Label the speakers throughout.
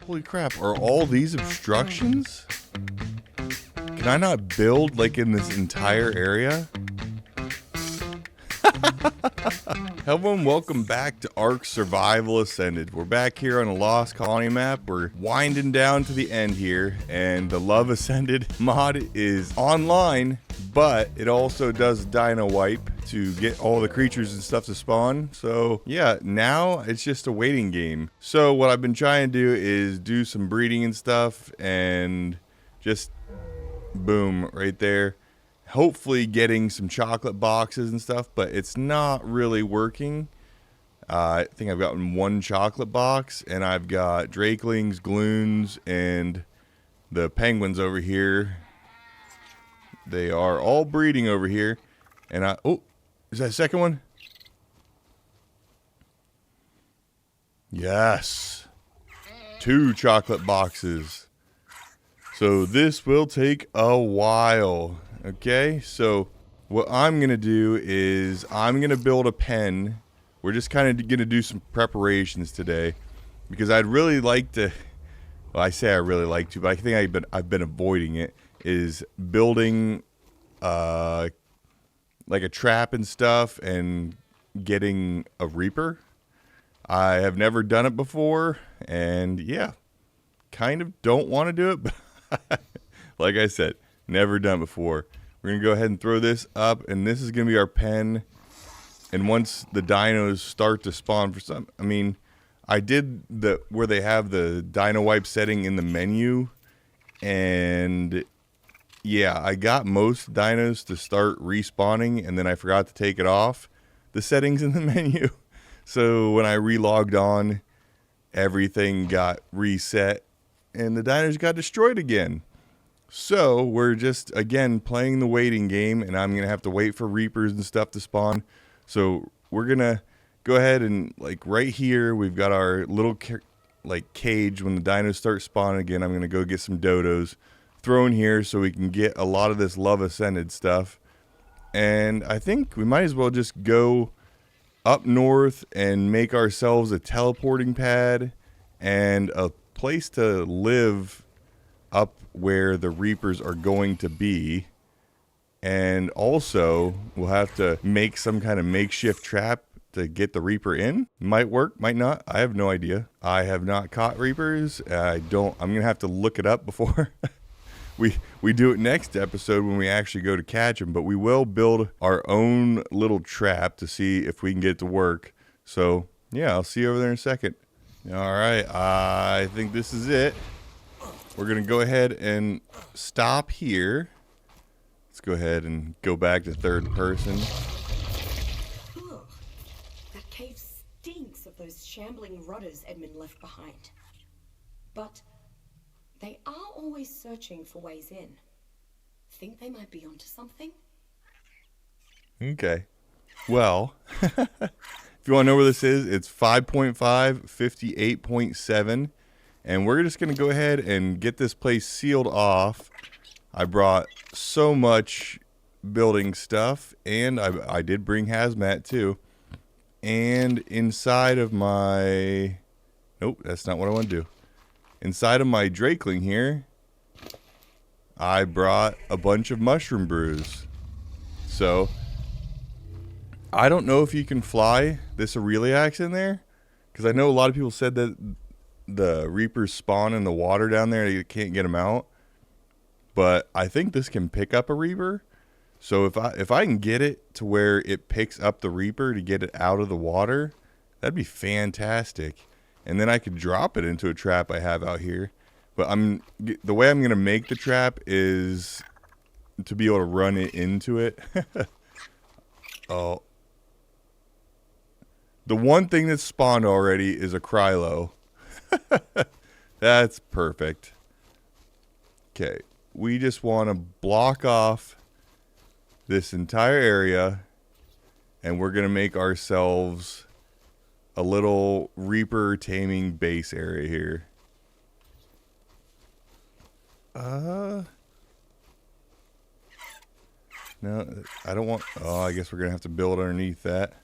Speaker 1: Holy crap, are all these obstructions? Can I not build like in this entire area? Hello and welcome back to Ark Survival Ascended. We're back here on a Lost Colony map. We're winding down to the end here, and the Love Ascended mod is online, but it also does dino wipe to get all the creatures and stuff to spawn. So yeah, now it's just a waiting game. So what I've been trying to do is do some breeding and stuff, and just boom, right there. Hopefully getting some chocolate boxes and stuff, but it's not really working. I think I've gotten one chocolate box, and I've got drakelings, gloons, and the penguins over here. They are all breeding over here. And oh, is that a second one? Yes. 2 chocolate boxes. So this will take a while. Okay, so what I'm going to do is I'm going to build a pen. We're just kind of going to do some preparations today because I'd really like to, well, I say I really like to, but I think I've been avoiding it, is building like a trap and stuff and getting a reaper. I have never done it before, and yeah, kind of don't want to do it, but like I said, never done before. We're going to go ahead and throw this up, and this is going to be our pen. And once the dinos start to spawn for some, I mean, I did where they have the dino wipe setting in the menu, and yeah, I got most dinos to start respawning, and then I forgot to take it off the settings in the menu. So when I relogged on, everything got reset, and the dinos got destroyed again. So we're just, again, playing the waiting game, and I'm going to have to wait for reapers and stuff to spawn. So we're going to go ahead and, like, right here, we've got our little, like, cage. When the dinos start spawning again, I'm going to go get some dodos, throw in here so we can get a lot of this Love Ascended stuff. And I think we might as well just go up north and make ourselves a teleporting pad and a place to live up where the reapers are going to be. And also we'll have to make some kind of makeshift trap to get the reaper in. Might work, might not, I have no idea. I have not caught reapers. I'm gonna have to look it up before we do it next episode when we actually go to catch them. But we will build our own little trap to see if we can get it to work. So yeah, I'll see you over there in a second. All right, I think this is it. We're going to go ahead and stop here. Let's go ahead and go back to third person.
Speaker 2: Ugh, that cave stinks of those shambling rudders Edmund left behind. But they are always searching for ways in. Think they might be onto something?
Speaker 1: Okay. Well, if you want to know where this is, it's 5.5, 58.7. And we're just going to go ahead and get this place sealed off. I brought so much building stuff, and I did bring hazmat too. And inside of my... Nope, that's not what I want to do. Inside of my drakeling here, I brought a bunch of mushroom brews. So, I don't know if you can fly this Aureliax in there, because I know a lot of people said that the reapers spawn in the water down there, you can't get them out. But I think this can pick up a reaper. So if I can get it to where it picks up the reaper to get it out of the water, that'd be fantastic. And then I could drop it into a trap I have out here. But the way I'm going to make the trap is to be able to run it into it. Oh. The one thing that's spawned already is a Krylo. That's perfect. Okay, we just want to block off this entire area, and we're going to make ourselves a little reaper taming base area here. No, I don't want... Oh, I guess we're going to have to build underneath that.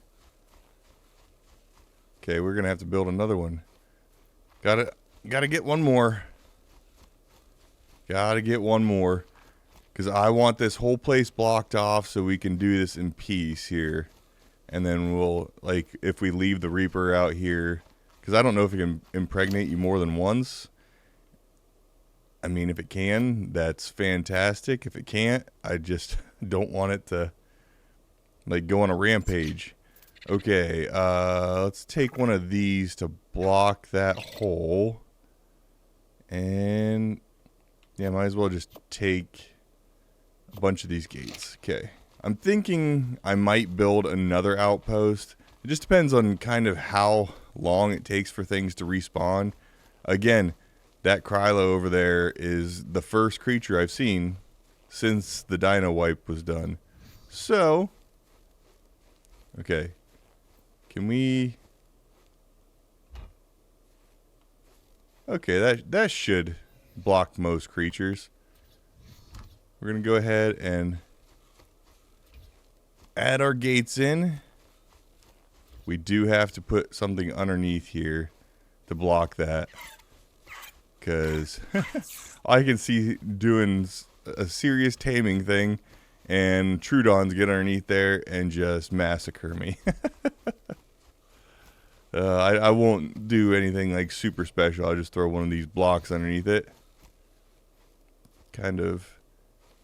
Speaker 1: Okay, we're going to have to build another one. Got it. Gotta get one more. Gotta get one more. Because I want this whole place blocked off so we can do this in peace here. And then we'll, like, if we leave the Reaper out here. Because I don't know if it can impregnate you more than once. I mean, if it can, that's fantastic. If it can't, I just don't want it to, like, go on a rampage. Okay, let's take one of these to block that hole. And, yeah, might as well just take a bunch of these gates. Okay. I'm thinking I might build another outpost. It just depends on kind of how long it takes for things to respawn. Again, that Krylo over there is the first creature I've seen since the dino wipe was done. So, okay. Can we... Okay, that should block most creatures. We're going to go ahead and add our gates in. We do have to put something underneath here to block that. Because I can see doing a serious taming thing and Troodons get underneath there and just massacre me. I won't do anything like super special. I'll just throw one of these blocks underneath it. Kind of.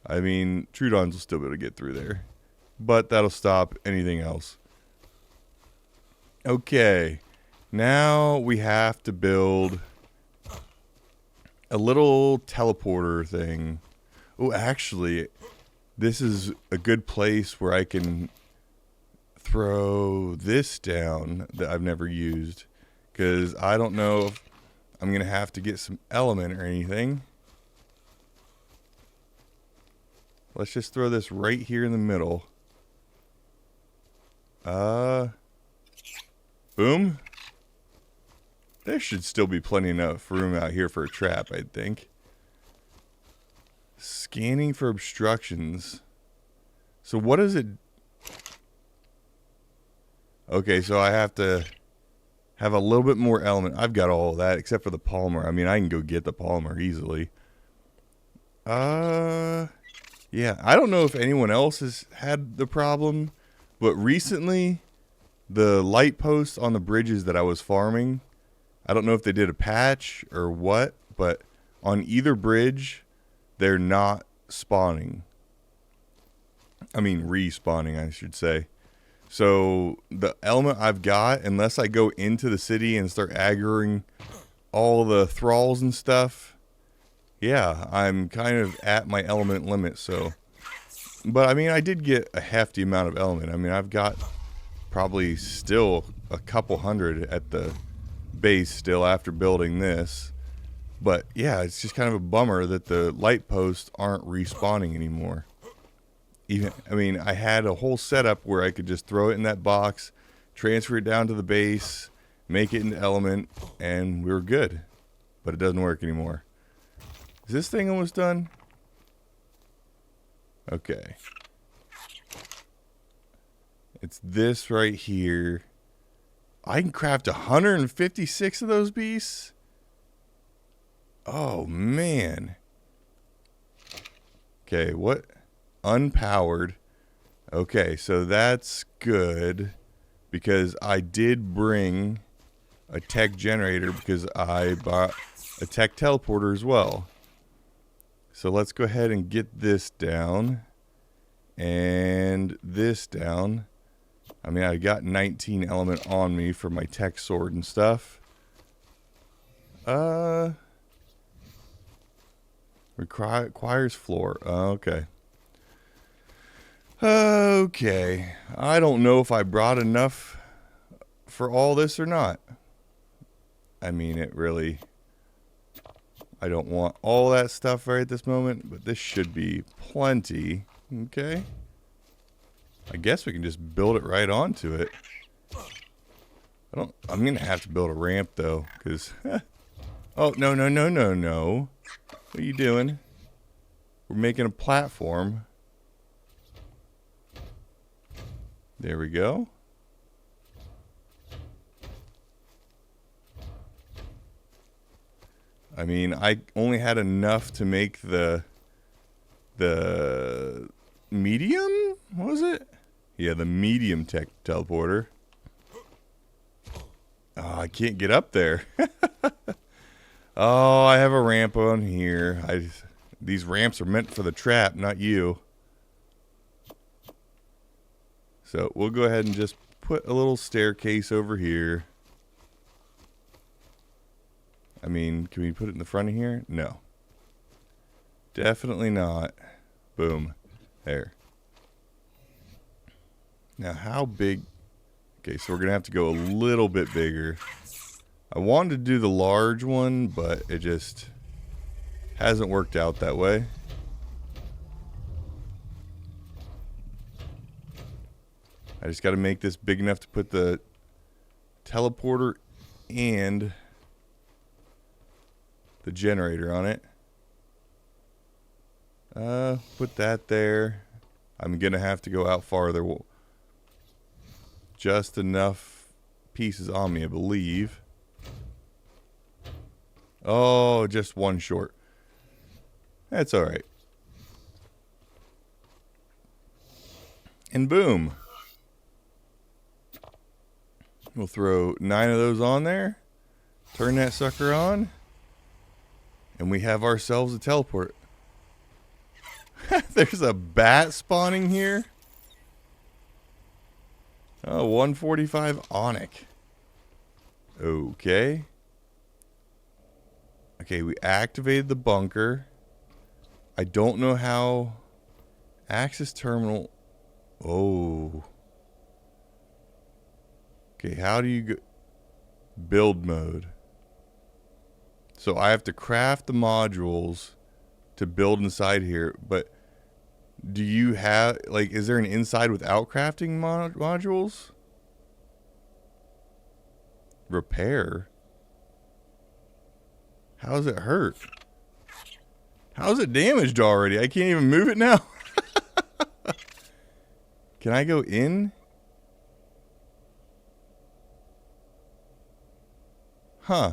Speaker 1: I mean, Troodons will still be able to get through there. But that'll stop anything else. Okay. Now we have to build a little teleporter thing. Oh, actually, this is a good place where I can throw this down that I've never used. Because I don't know if I'm going to have to get some element or anything. Let's just throw this right here in the middle. Boom. There should still be plenty enough room out here for a trap, I think. Scanning for obstructions. So what is it? Okay, so I have to have a little bit more element. I've got all of that except for the polymer. I mean, I can go get the polymer easily. Yeah, I don't know if anyone else has had the problem, but recently the light posts on the bridges that I was farming, I don't know if they did a patch or what, but on either bridge, they're not spawning. I mean, respawning, I should say. So the element I've got, unless I go into the city and start aggroing all the thralls and stuff, yeah, I'm kind of at my element limit. So, but I mean, I did get a hefty amount of element. I mean, I've got probably still a couple hundred at the base still after building this. But yeah, it's just kind of a bummer that the light posts aren't respawning anymore. Even, I mean, I had a whole setup where I could just throw it in that box, transfer it down to the base, make it into element, and we were good. But it doesn't work anymore. Is this thing almost done? Okay. It's this right here. I can craft 156 of those beasts? Oh, man. Okay, what? Unpowered. Okay, so that's good. Because I did bring a tech generator because I bought a tech teleporter as well. So let's go ahead and get this down. And this down. I mean, I got 19 element on me for my tech sword and stuff. Requires floor. Okay. Okay. I don't know if I brought enough for all this or not. I mean, it really... I don't want all that stuff right at this moment, but this should be plenty. Okay. I guess we can just build it right onto it. I'm going to have to build a ramp, though, because... Oh, no. What are you doing? We're making a platform. There we go. I mean, I only had enough to make the medium, what was it? Yeah, the medium tech teleporter. Oh, I can't get up there. Oh, I have a ramp on here. These ramps are meant for the trap, not you. So we'll go ahead and just put a little staircase over here. I mean, can we put it in the front of here? No. Definitely not. Boom. There. Now, how big? Okay, so we're going to have to go a little bit bigger. I wanted to do the large one, but it just hasn't worked out that way. I just got to make this big enough to put the teleporter and the generator on it. Put that there. I'm going to have to go out farther. Just enough pieces on me, I believe. Oh, just one short. That's all right. And boom. We'll throw 9 of those on there. Turn that sucker on. And we have ourselves a teleport. There's a bat spawning here. Oh, 145 onyx. Okay. Okay, we activated the bunker. I don't know how. Access terminal. Oh. Okay, how do you go? Build mode. So I have to craft the modules to build inside here, but do you have, like, is there an inside without crafting modules? Repair. How's it hurt? How's it damaged already? I can't even move it now. Can I go in? Huh.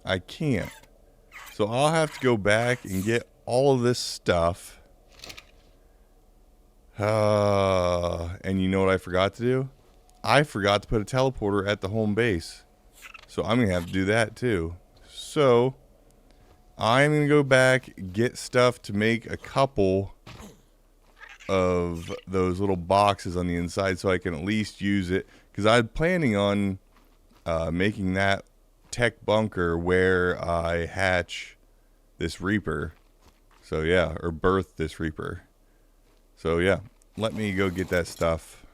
Speaker 1: I can't. So I'll have to go back and get all of this stuff. And you know what I forgot to do? I forgot to put a teleporter at the home base. So I'm going to have to do that too. So I'm going to go back, get stuff to make a couple of those little boxes on the inside so I can at least use it. Because I'm planning on making that tech bunker where I hatch this Reaper. So yeah, or birth this Reaper. So yeah, let me go get that stuff.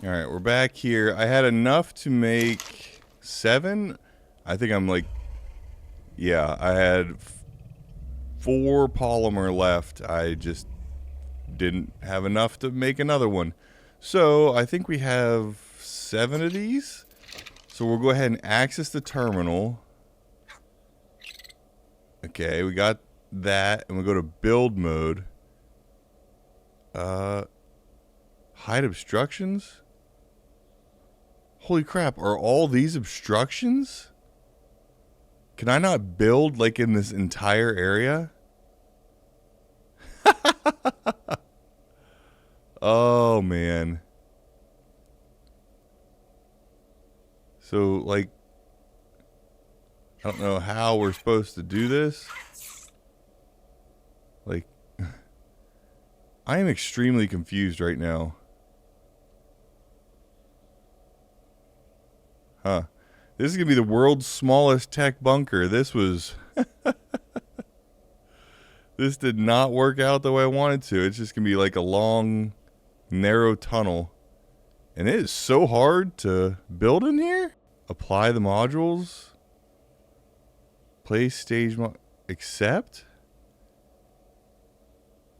Speaker 1: Alright, we're back here. I had enough to make 7. I think I'm like, yeah, I had 4 polymer left. I just didn't have enough to make another one. So I think we have 7 of these. So we'll go ahead and access the terminal. Okay, we got that. And we'll go to build mode. Hide obstructions? Holy crap, are all these obstructions? Can I not build like in this entire area? Oh man. So like, I don't know how we're supposed to do this. Like, I am extremely confused right now. Huh. This is going to be the world's smallest tech bunker. This was... This did not work out the way I wanted to. It's just going to be like a long, narrow tunnel. And it is so hard to build in here. Apply the modules. Place stage accept.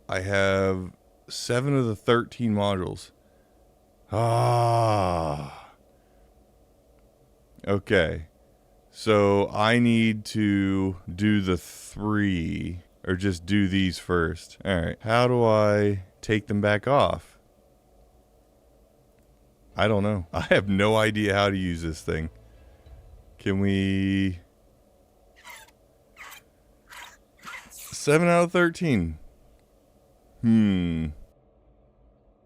Speaker 1: I have 7 of the 13 modules. Ah. Okay. So I need to do the 3. Or just do these first. Alright. How do I take them back off? I don't know. I have no idea how to use this thing. Can we... 7 out of 13.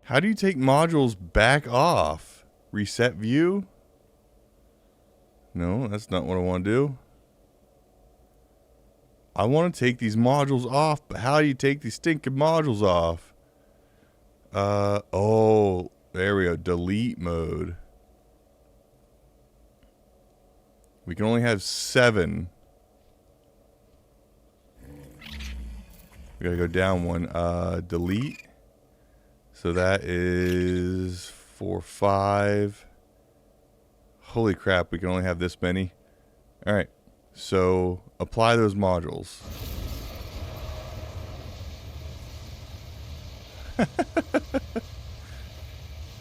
Speaker 1: How do you take modules back off? Reset view? No, that's not what I want to do. I want to take these modules off, but how do you take these stinking modules off? Oh, there we go. Delete mode. We can only have 7. We gotta go down one. Delete. So that is 4, 5. Holy crap, we can only have this many. Alright, so apply those modules.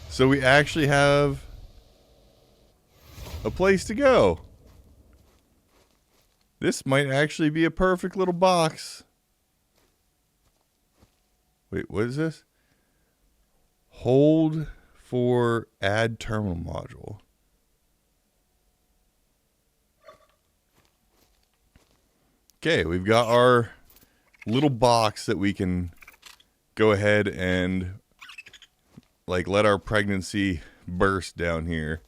Speaker 1: So we actually have a place to go. This might actually be a perfect little box. Wait, what is this? Hold for add terminal module. Okay, we've got our little box that we can go ahead and like let our pregnancy burst down here.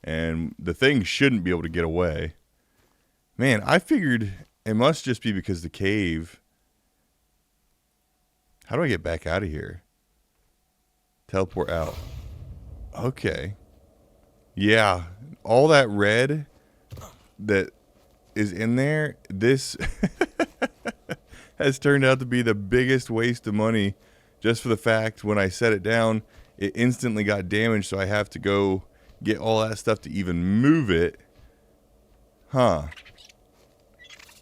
Speaker 1: And the thing shouldn't be able to get away. Man, I figured it must just be because the cave. How do I get back out of here? Teleport out. Okay. Yeah, all that red that is in there, this has turned out to be the biggest waste of money just for the fact when I set it down, it instantly got damaged, so I have to go get all that stuff to even move it. Huh.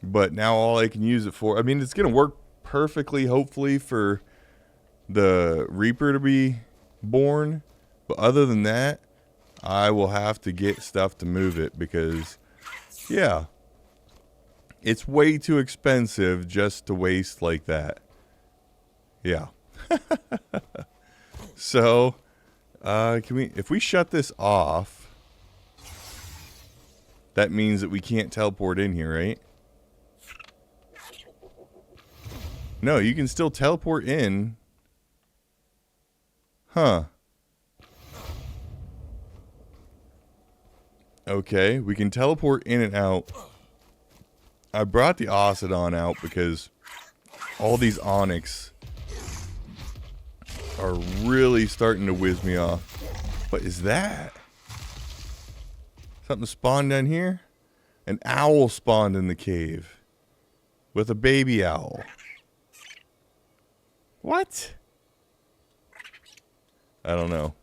Speaker 1: But now all I can use it for, I mean, it's going to work perfectly, hopefully, for the Reaper to be born. But other than that, I will have to get stuff to move it because, yeah, it's way too expensive just to waste like that. Yeah. So, can we, if we shut this off, that means that we can't teleport in here, right? No, you can still teleport in. Huh. Okay, we can teleport in and out. I brought the Ocedon out because all these Onyx are really starting to whiz me off. What is that? Something spawned down here? An owl spawned in the cave with a baby owl. What? I don't know.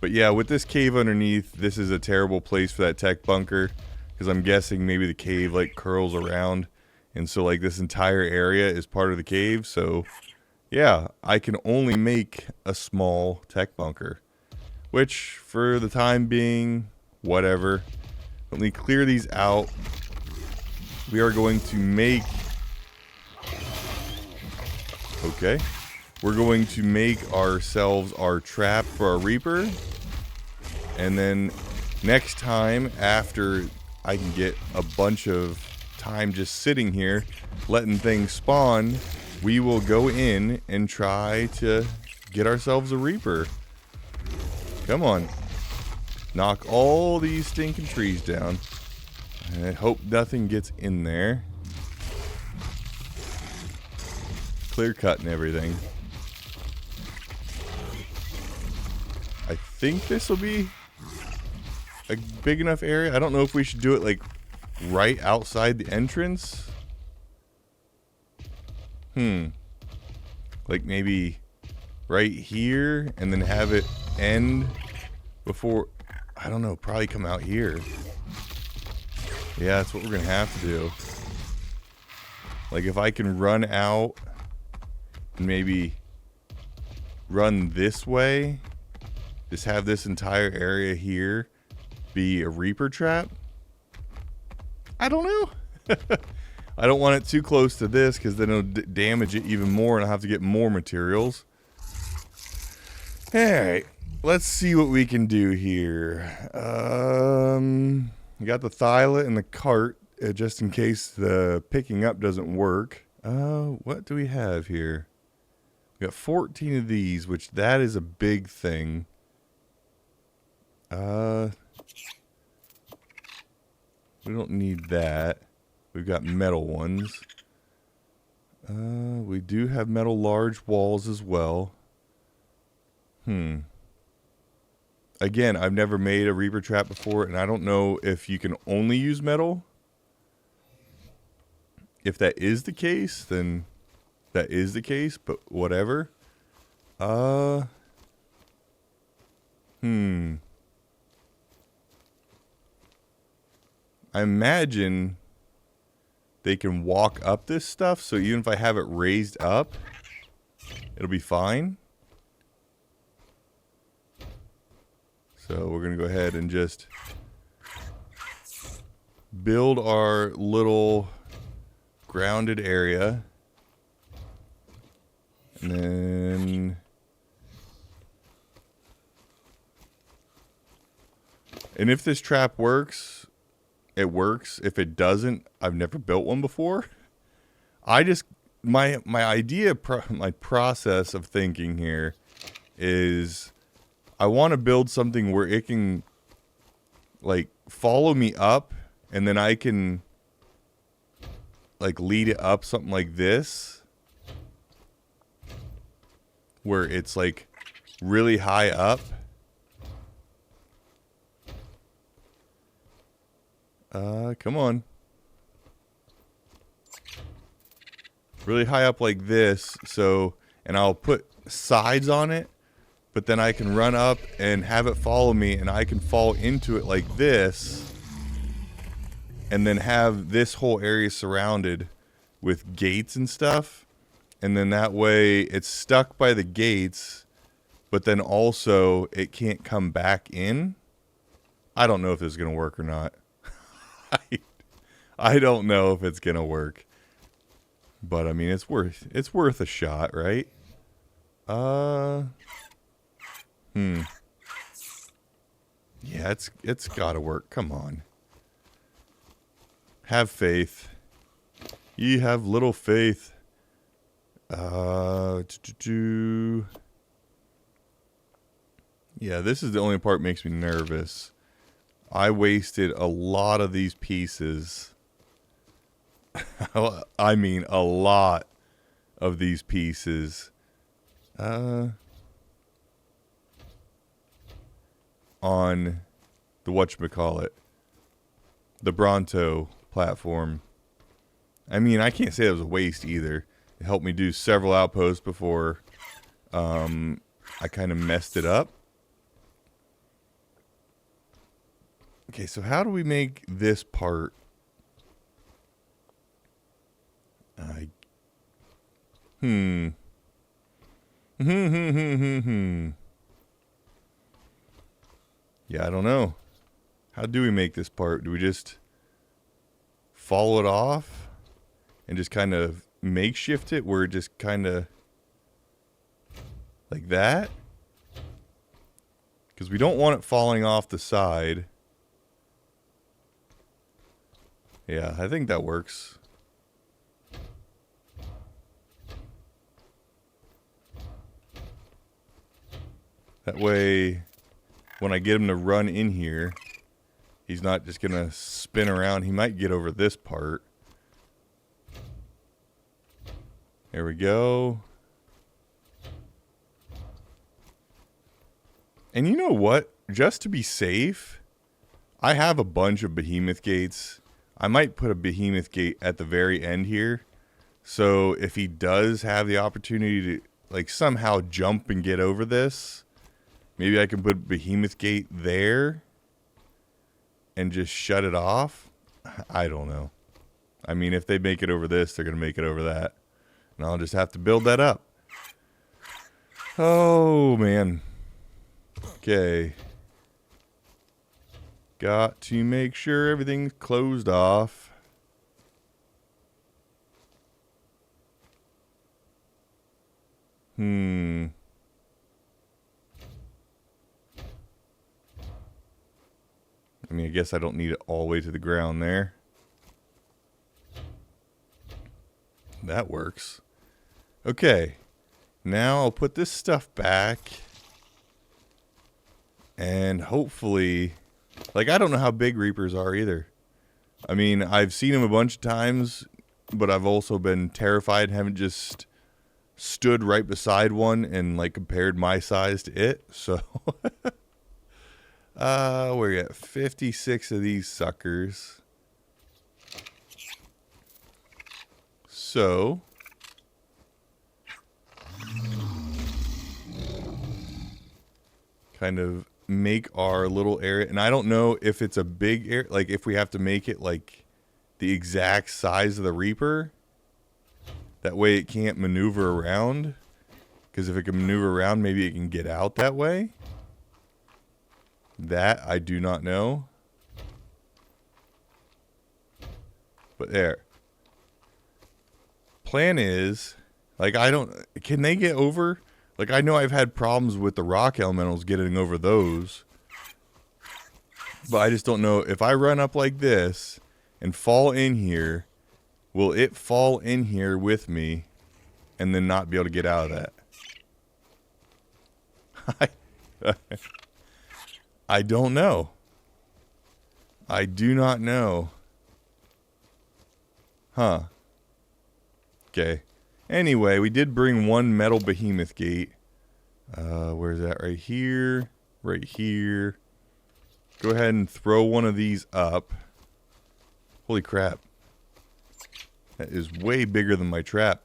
Speaker 1: But yeah, with this cave underneath, this is a terrible place for that tech bunker. Because I'm guessing maybe the cave like curls around. And so like this entire area is part of the cave. So yeah, I can only make a small tech bunker. Which for the time being, whatever. Let me clear these out. We are going to make... Okay. We're going to make ourselves our trap for our Reaper. And then next time, after I can get a bunch of time just sitting here, letting things spawn, we will go in and try to get ourselves a Reaper. Come on. Knock all these stinking trees down. And I hope nothing gets in there. Clear cut and everything. I think this will be a big enough area. I don't know if we should do it like right outside the entrance. Like maybe right here and then have it end before, I don't know, probably come out here. Yeah, that's what we're gonna have to do. Like if I can run out and maybe run this way, just have this entire area here be a Reaper trap. I don't know. I don't want it too close to this because then it'll damage it even more and I'll have to get more materials. Alright, let's see what we can do here. We got the thylite and the cart just in case the picking up doesn't work. What do we have here? We got 14 of these, which that is a big thing. We don't need that. We've got metal ones. We do have metal large walls as well. Again, I've never made a Reaper trap before, and I don't know if you can only use metal. If that is the case, then that is the case, but whatever. I imagine they can walk up this stuff, so even if I have it raised up, it'll be fine. So we're going to go ahead and just build our little grounded area. And then... And if this trap works, it works. If it doesn't, I've never built one before. I just... My idea, my process of thinking here is... I want to build something where it can, like, follow me up, and then I can, like, lead it up something like this, where it's, like, really high up. Come on. Really high up like this, so, and I'll put sides on it. But then I can run up and have it follow me, and I can fall into it like this, and then have this whole area surrounded with gates and stuff. And then that way it's stuck by the gates, but then also it can't come back in. I don't know if this is going to work or not. I don't know if it's going to work. But I mean, it's worth a shot, right? Yeah, it's gotta work. Come on. Have faith. Ye have little faith. Yeah, this is the only part that makes me nervous. I wasted a lot of these pieces. I mean, a lot of these pieces. On the whatchamacallit, the Bronto platform. I mean, I can't say it was a waste either. It helped me do several outposts before I kind of messed it up. Okay, so how do we make this part? Yeah, I don't know. How do we make this part? Do we just follow it off and just kind of makeshift it where it just kind of like that? Because we don't want it falling off the side. Yeah, I think that works. That way, when I get him to run in here, he's not just going to spin around. He might get over this part. There we go. And you know what? Just to be safe, I have a bunch of behemoth gates. I might put a behemoth gate at the very end here. So if he does have the opportunity to like somehow jump and get over this, maybe I can put behemoth gate there and just shut it off. I don't know. I mean, if they make it over this, they're going to make it over that. And I'll just have to build that up. Oh, man. Okay. Got to make sure everything's closed off. I mean, I guess I don't need it all the way to the ground there. That works. Okay. Now I'll put this stuff back. And hopefully... Like, I don't know how big Reapers are either. I mean, I've seen them a bunch of times, but I've also been terrified, haven't just stood right beside one and, like, compared my size to it. So, we're at 56 of these suckers. So, kind of make our little area, and I don't know if it's a big area, like if we have to make it like the exact size of the Reaper, that way it can't maneuver around, because if it can maneuver around, maybe it can get out that way. That I do not know, but there. Plan is, like, can they get over? Like, I know I've had problems with the rock elementals getting over those. But I just don't know, if I run up like this and fall in here, will it fall in here with me and then not be able to get out of that? I don't know. I do not know. Huh. Okay. Anyway, we did bring one metal behemoth gate. Where's that? Right here. Right here. Go ahead and throw one of these up. Holy crap. That is way bigger than my trap.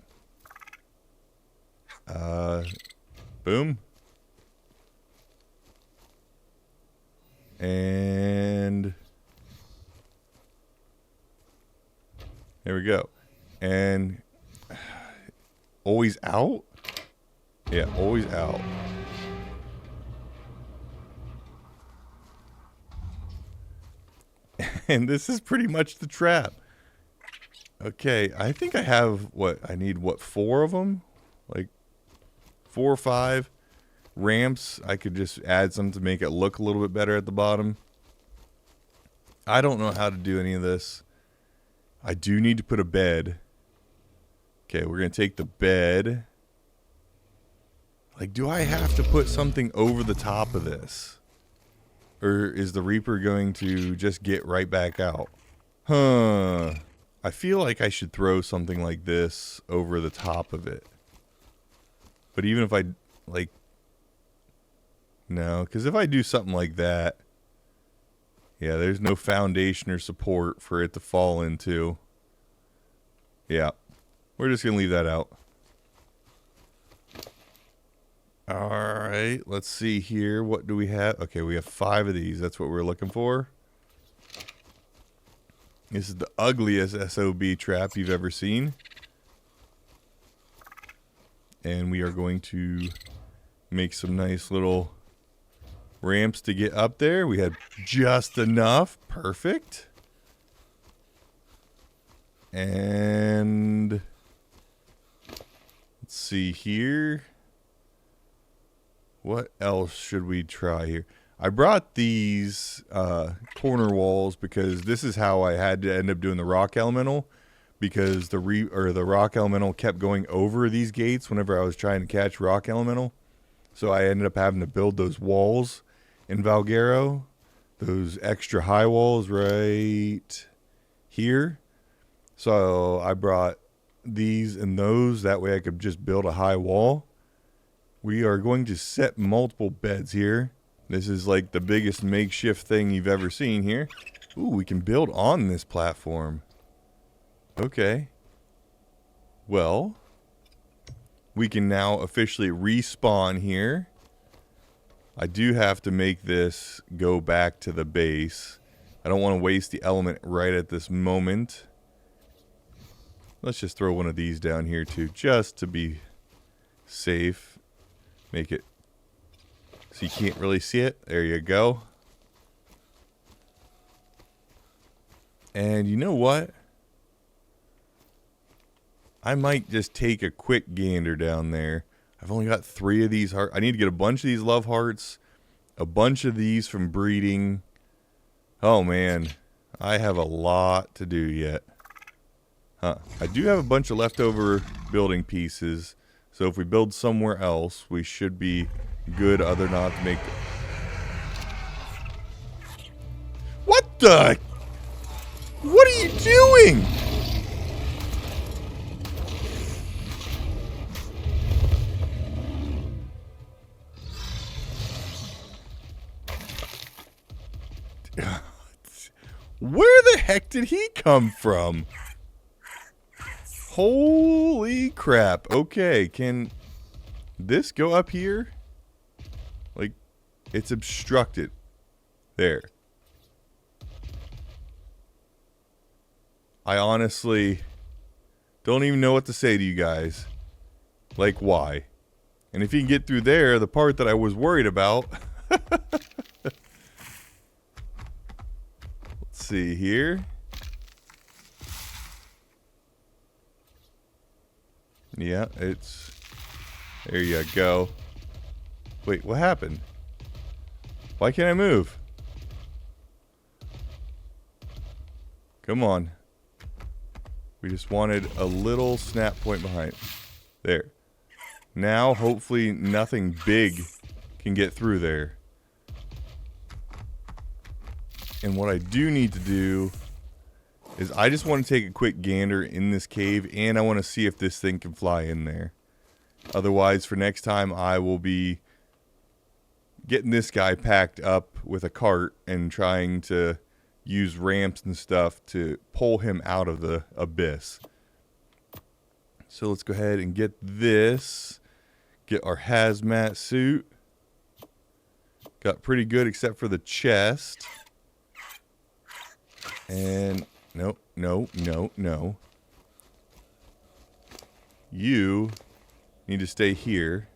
Speaker 1: Boom. And there we go. And always out? Yeah, always out. And this is pretty much the trap. Okay, I think I have I need 4 of them? Like 4 or 5 ramps. I could just add some to make it look a little bit better at the bottom. I don't know how to do any of this. I do need to put a bed. Okay, we're going to take the bed. Like, do I have to put something over the top of this? Or is the Reaper going to just get right back out? Huh. I feel like I should throw something like this over the top of it. But even if I, like... No, because if I do something like that... Yeah, there's no foundation or support for it to fall into. Yeah. We're just going to leave that out. Alright, let's see here. What do we have? Okay, we have 5 of these. That's what we're looking for. This is the ugliest SOB trap you've ever seen. And we are going to make some nice little ramps to get up there. We had just enough. Perfect. And let's see here. What else should we try here? I brought these corner walls because this is how I had to end up doing the rock elemental, because the rock elemental kept going over these gates whenever I was trying to catch rock elemental. So I ended up having to build those walls in Valguero, those extra high walls right here. So I brought these and those, that way I could just build a high wall. We are going to set multiple beds here. This is like the biggest makeshift thing you've ever seen here. Ooh, we can build on this platform. Okay. Well, we can now officially respawn here. I do have to make this go back to the base. I don't want to waste the element right at this moment. Let's just throw one of these down here too, just to be safe. Make it so you can't really see it. There you go. And you know what? I might just take a quick gander down there. I've only got 3 of these hearts. I need to get a bunch of these love hearts. A bunch of these from breeding. Oh man. I have a lot to do yet. I do have a bunch of leftover building pieces. So if we build somewhere else, we should be good other not to make... What the? What are you doing? Where the heck did he come from? Holy crap. Okay, can this go up here? Like, it's obstructed. There. I honestly don't even know what to say to you guys. Like, why? And if you can get through there, the part that I was worried about... Let's see here. Yeah, it's... There you go. Wait, what happened? Why can't I move? Come on. We just wanted a little snap point behind. There. Now, hopefully, nothing big can get through there. And what I do need to do is I just want to take a quick gander in this cave, and I want to see if this thing can fly in there. Otherwise, for next time, I will be getting this guy packed up with a cart and trying to use ramps and stuff to pull him out of the abyss. So let's go ahead and get this. Get our hazmat suit. Got pretty good except for the chest. And no. You need to stay here,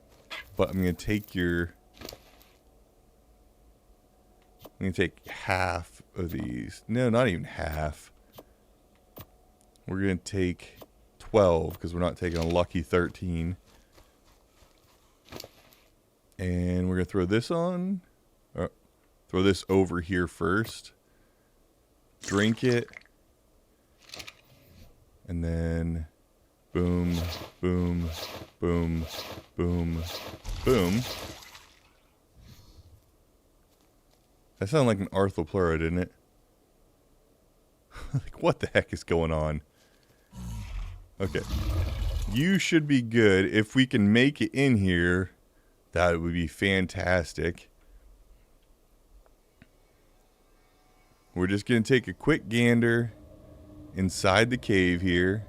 Speaker 1: but I'm going to take your... I'm going to take half of these. No, not even half. We're going to take 12 because we're not taking a lucky 13. And we're going to throw this on. Or throw this over here first. Drink it. And then boom, boom, boom, boom, boom. That sounded like an arthropleura, didn't it? Like, what the heck is going on? Okay. You should be good. If we can make it in here, that would be fantastic. We're just going to take a quick gander inside the cave here.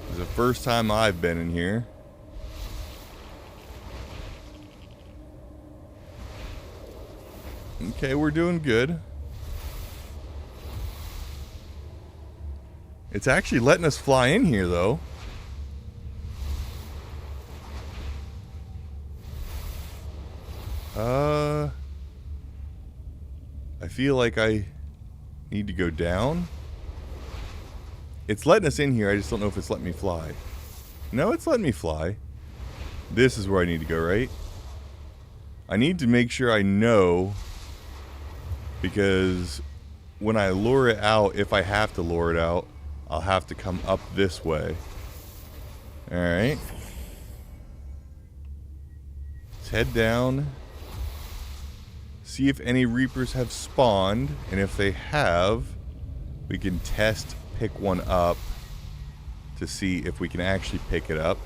Speaker 1: This is the first time I've been in here. Okay, we're doing good. It's actually letting us fly in here, though. I feel like I need to go down. It's letting us in here. I just don't know if it's letting me fly. No, it's letting me fly. This is where I need to go, right? I need to make sure I know, because when I lure it out, if I have to lure it out, I'll have to come up this way. Alright. Let's head down. See if any Reapers have spawned. And if they have, we can test pick one up to see if we can actually pick it up.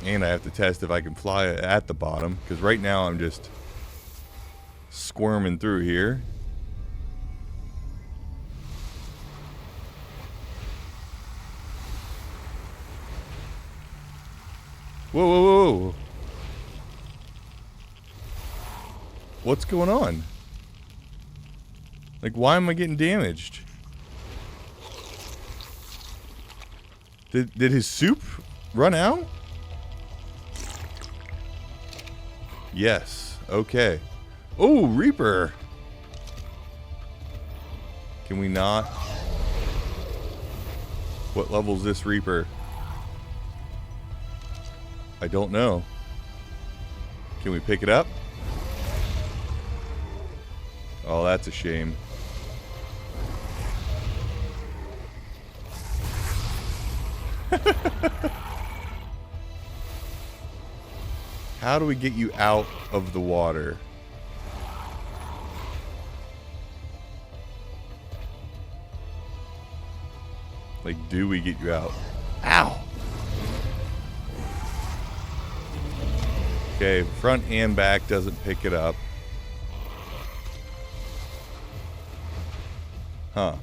Speaker 1: And I have to test if I can fly at the bottom, because right now I'm just squirming through here. Whoa, whoa, whoa, whoa. What's going on? Like, why am I getting damaged? Did his soup run out? Yes. Okay. Oh, Reaper. Can we not? What level is this Reaper? I don't know. Can we pick it up? Oh, that's a shame. How do we get you out of the water? Like, do we get you out? Ow! Okay, front and back doesn't pick it up. Huh.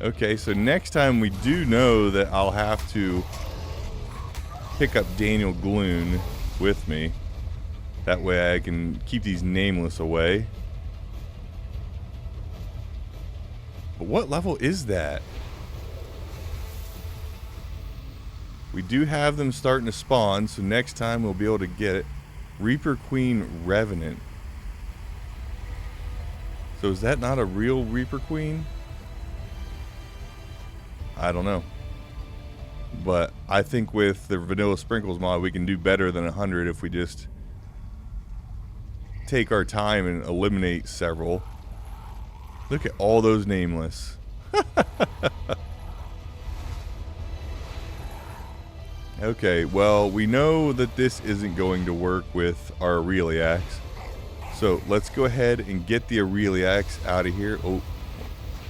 Speaker 1: Okay, so next time we do know that I'll have to pick up Daniel Gloon with me. That way I can keep these nameless away. But what level is that? We do have them starting to spawn, so next time we'll be able to get it. Reaper Queen Revenant. So is that not a real Reaper Queen? I don't know. But I think with the Vanilla Sprinkles mod, we can do better than 100 if we just take our time and eliminate several. Look at all those nameless. Okay, well, we know that this isn't going to work with our Aureliax. So let's go ahead and get the Aureliax out of here. Oh,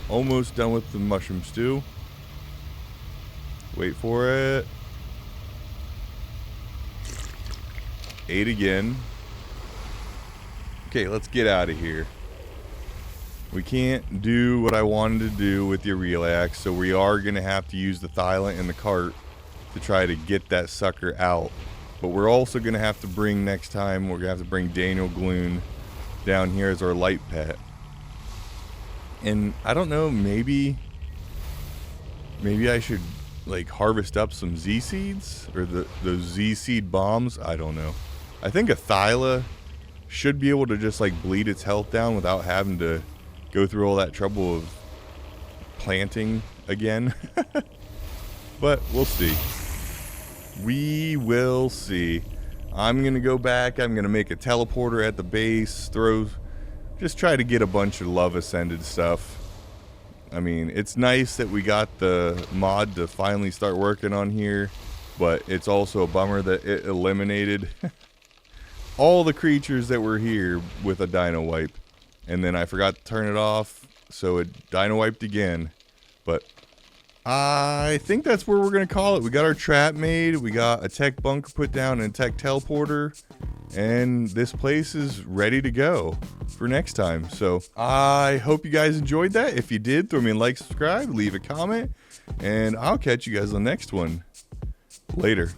Speaker 1: almost done with the mushroom stew. Wait for it. 8 again. Okay, let's get out of here. We can't do what I wanted to do with the Aureliax, so we are going to have to use the Thylent and the cart to try to get that sucker out. But we're also going to have to bring next time, we're going to have to bring Daniel Gloon down here as our light pet. And I don't know, maybe I should like harvest up some Z seeds or those Z seed bombs. I don't know. I think a Thyla should be able to just like bleed its health down without having to go through all that trouble of planting again. But we'll see. We will see. I'm gonna go back. I'm gonna make a teleporter at the base, just try to get a bunch of love ascended stuff. I mean, it's nice that we got the mod to finally start working on here, but it's also a bummer that it eliminated all the creatures that were here with a dino wipe. And then I forgot to turn it off, so it dino wiped again. But I think that's where we're going to call it. We got our trap made, we got a tech bunker put down and a tech teleporter, and this place is ready to go for next time. So I hope you guys enjoyed that. If you did, throw me a like, subscribe, leave a comment, and I'll catch you guys on the next one. Later.